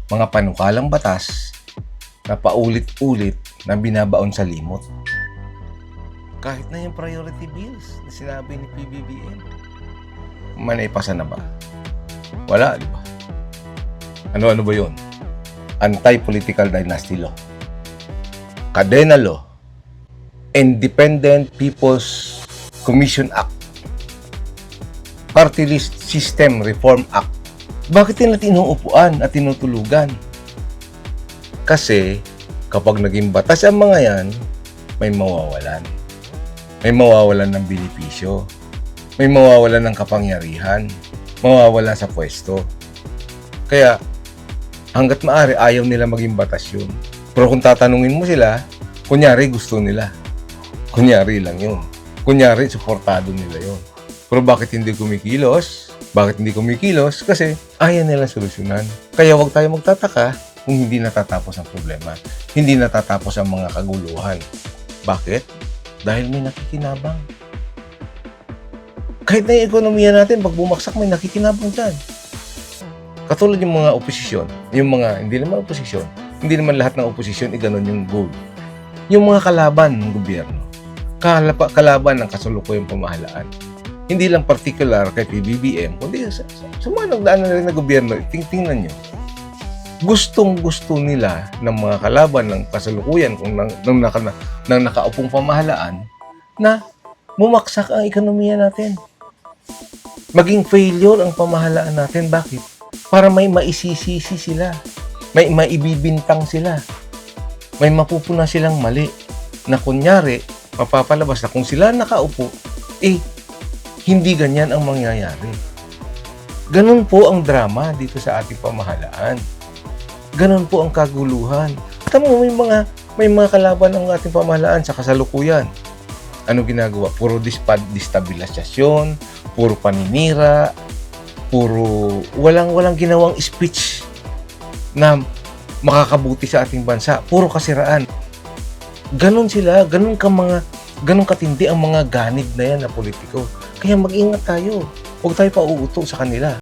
mga panukalang batas na paulit-ulit na binabaon sa limot. Kahit na yung priority bills na sinabi ni PBBM, manaipasa na ba? Wala, di ba? Ano ba yun? Anti-political dynasty law, Cadena Law, Independent People's Commission Act, Party List System Reform Act. Bakit nila tinuupuan at tinutulugan? Kasi kapag naging batas ang mga yan, may mawawalan. May mawawalan ng benepisyo. May mawawalan ng kapangyarihan. Mawawalan sa pwesto. Kaya hanggat maaari ayaw nila maging batas yun. Pero kung tatanungin mo sila, kunyari gusto nila. Kunyari lang yun. Kunyari suportado nila yun. Pero bakit hindi kumikilos? Bakit hindi kumikilos? Kasi ayaw nila solusyonan. Kaya huwag tayo magtataka kung hindi natatapos ang problema. Hindi natatapos ang mga kaguluhan. Bakit? Dahil may nakikinabang. Kahit na yung ekonomiya natin, pag bumagsak, may nakikinabang dyan. Katulad yung mga oposisyon, yung mga, hindi naman oposisyon, hindi naman lahat ng oposisyon, ganon yung goal. Yung mga kalaban ng gobyerno, kalaban ng kasalukuyang pamahalaan. Hindi lang particular kay PBBM, kundi sa mga nagdaan na rin na gobyerno, tingnan nyo. Gustong-gusto nila ng mga kalaban ng kasalukuyan kung nang nakaupong pamahalaan na bumaksak ang ekonomiya natin. Maging failure ang pamahalaan natin. Bakit? Para may maisisisi sila. May maibibintang sila. May mapupuna silang mali. Na kunyari, mapapalabas na kung sila nakaupo, hindi ganyan ang mangyayari. Ganun po ang drama dito sa ating pamahalaan. Ganun po ang kaguluhan. Tama, may mga kalaban ng ating pamahalaan sa kasalukuyan. Ano ginagawa? Puro destabilisasyon, puro paninira, puro walang ginawang speech na makakabuti sa ating bansa. Puro kasiraan. Ganun sila, ganun katindi ang mga ganid na yan na politiko. Kaya mag-ingat tayo. Huwag tayo pauuto sa kanila.